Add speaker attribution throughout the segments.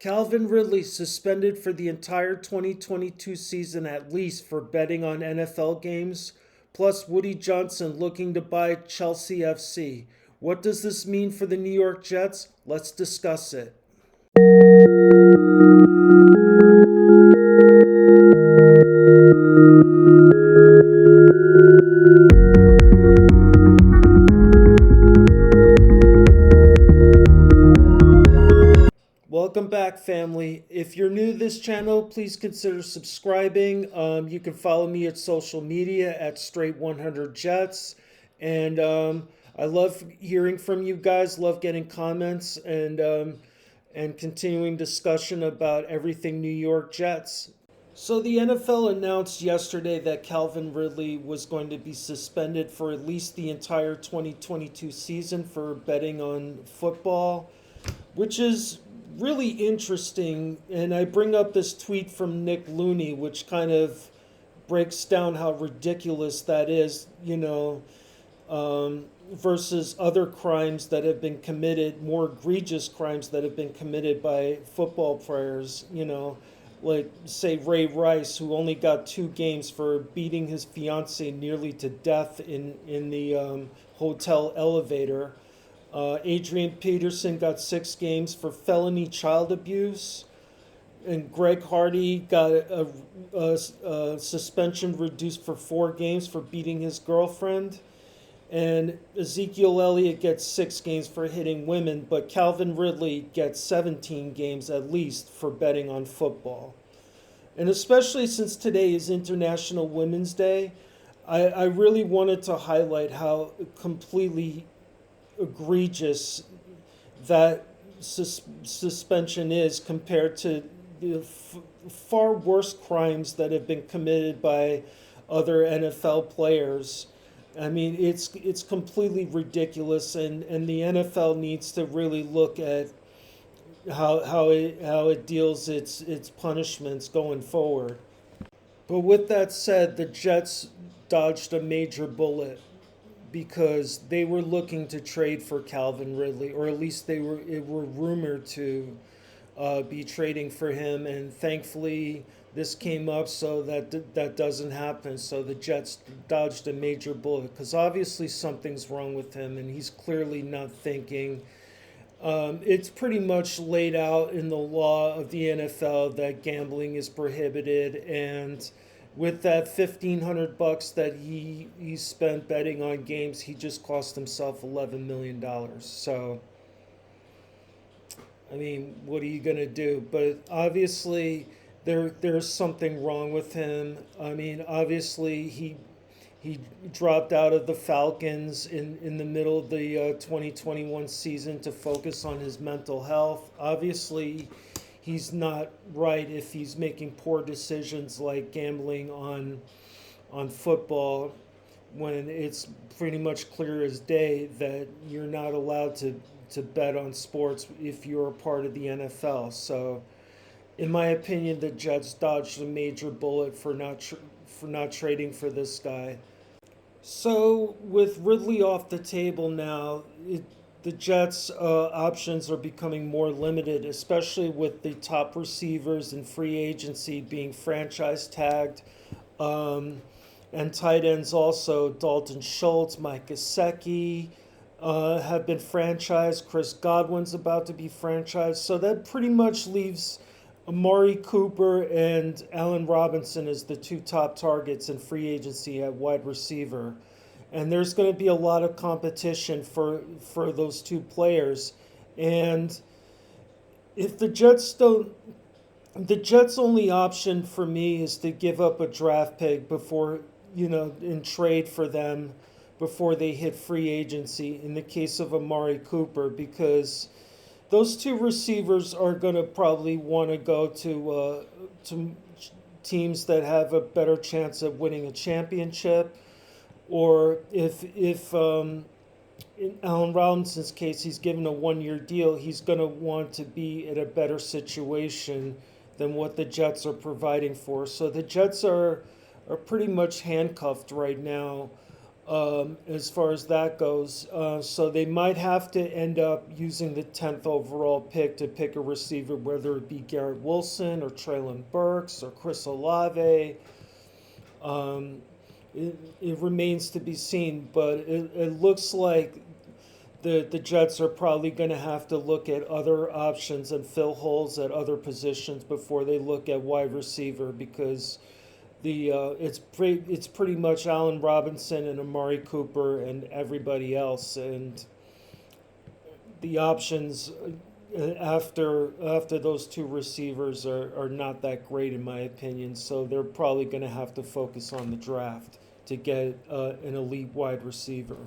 Speaker 1: Calvin Ridley suspended for the entire 2022 season at least for betting on NFL games, plus Woody Johnson looking to buy Chelsea FC. What does this mean for the New York Jets? Let's discuss it. Welcome back, family. If you're new to this channel, please consider subscribing. You can follow me at social media at Straight 100 Jets. And I love hearing from you guys, love getting comments and continuing discussion about everything New York Jets. So the NFL announced yesterday that Calvin Ridley was going to be suspended for at least the entire 2022 season for betting on football, which is really interesting. And I bring up this tweet from Nick Looney, which kind of breaks down how ridiculous that is, versus other crimes that have been committed, more egregious crimes that have been committed by football players, like, say, Ray Rice, who only got 2 games for beating his fiancée nearly to death in the hotel elevator. Adrian Peterson got 6 games for felony child abuse. And Greg Hardy got a suspension reduced for 4 games for beating his girlfriend. And Ezekiel Elliott gets 6 games for hitting women, but Calvin Ridley gets 17 games at least for betting on football. And especially since today is International Women's Day, I really wanted to highlight how completely egregious that suspension is compared to the far worse crimes that have been committed by other NFL players. I mean, it's completely ridiculous, and the NFL needs to really look at how it deals its punishments going forward. But with that said, the Jets dodged a major bullet because they were looking to trade for Calvin Ridley, or at least they were rumored to be trading for him, and thankfully this came up so that doesn't happen. So the Jets dodged a major bullet because obviously something's wrong with him, and he's clearly not thinking. It's pretty much laid out in the law of the NFL that gambling is prohibited, and with that $1,500 that he spent betting on games, he just cost himself $11 million. So, I mean, what are you gonna do? But obviously, there's something wrong with him. I mean, obviously he dropped out of the Falcons in the middle of the 2021 season to focus on his mental health. Obviously, he's not right if he's making poor decisions like gambling on football, when it's pretty much clear as day that you're not allowed to bet on sports if you're a part of the NFL. So, in my opinion, the Jets dodged a major bullet for not trading for this guy. So with Ridley off the table now, the Jets' options are becoming more limited, especially with the top receivers in free agency being franchise tagged, and tight ends also. Dalton Schultz, Mike Gesicki have been franchised. Chris Godwin's about to be franchised. So that pretty much leaves Amari Cooper and Allen Robinson as the 2 top targets in free agency at wide receiver. And there's going to be a lot of competition for those 2 players. And if the Jets only option for me is to give up a draft pick before, and trade for them before they hit free agency in the case of Amari Cooper, because those 2 receivers are going to probably want to go to teams that have a better chance of winning a championship, or if in Allen Robinson's case, he's given a 1-year deal, he's going to want to be in a better situation than what the Jets are providing for. So the Jets are pretty much handcuffed right now as far as that goes. So they might have to end up using the 10th overall pick to pick a receiver, whether it be Garrett Wilson or Traylon Burks or Chris Olave. Um, it remains to be seen, but it looks like the Jets are probably going to have to look at other options and fill holes at other positions before they look at wide receiver, because it's pretty much Allen Robinson and Amari Cooper and everybody else, and the options after those two receivers are not that great in my opinion. So they're probably going to have to focus on the draft to get an elite wide receiver.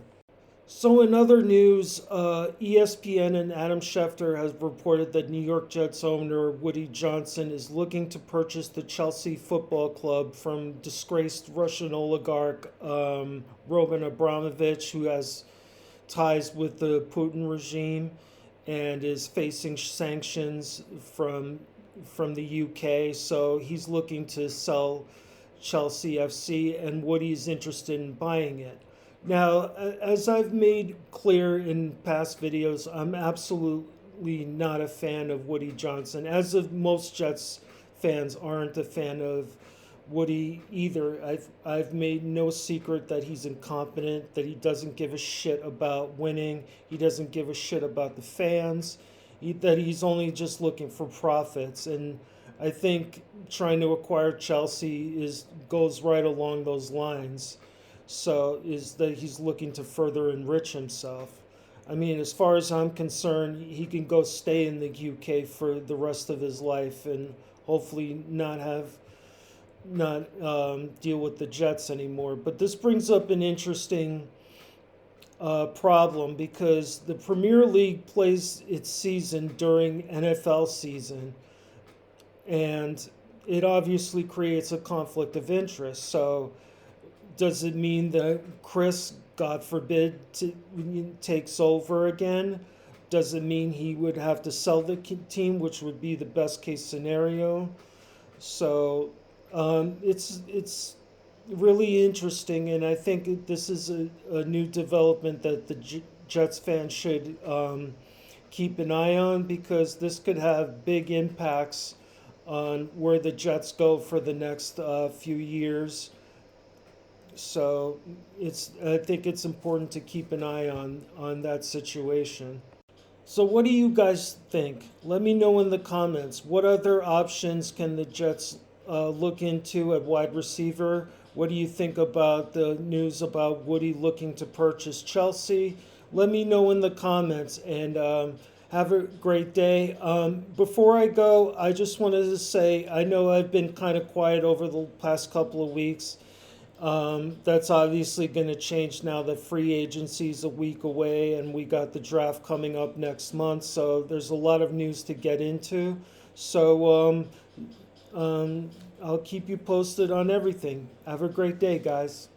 Speaker 1: So in other news, ESPN and Adam Schefter has reported that New York Jets owner Woody Johnson is looking to purchase the Chelsea Football Club from disgraced Russian oligarch Roman Abramovich, who has ties with the Putin regime and is facing sanctions from the UK. So he's looking to sell Chelsea FC, and Woody's interested in buying it. Now, as I've made clear in past videos, I'm absolutely not a fan of Woody Johnson, as of most Jets fans aren't a fan of Woody either. I've made no secret that he's incompetent, that he doesn't give a shit about winning, he doesn't give a shit about the fans, that he's only just looking for profits. And I think trying to acquire Chelsea goes right along those lines. So is that he's looking to further enrich himself. I mean, as far as I'm concerned, he can go stay in the UK for the rest of his life and hopefully not deal with the Jets anymore. But this brings up an interesting problem, because the Premier League plays its season during NFL season, and it obviously creates a conflict of interest. So does it mean that Chris, God forbid, takes over again? Does it mean he would have to sell the team, which would be the best case scenario? So it's really interesting, and I think this is a new development that the Jets fans should keep an eye on, because this could have big impacts on where the Jets go for the next few years. So I think it's important to keep an eye on that situation. So what do you guys think? Let me know in the comments. What other options can the Jets look into at wide receiver? What do you think about the news about Woody looking to purchase Chelsea? Let me know in the comments, and have a great day. Before I go, I just wanted to say, I know I've been kind of quiet over the past couple of weeks. That's obviously going to change now that free agency is a week away and we got the draft coming up next month. So there's a lot of news to get into. So I'll keep you posted on everything. Have a great day, guys.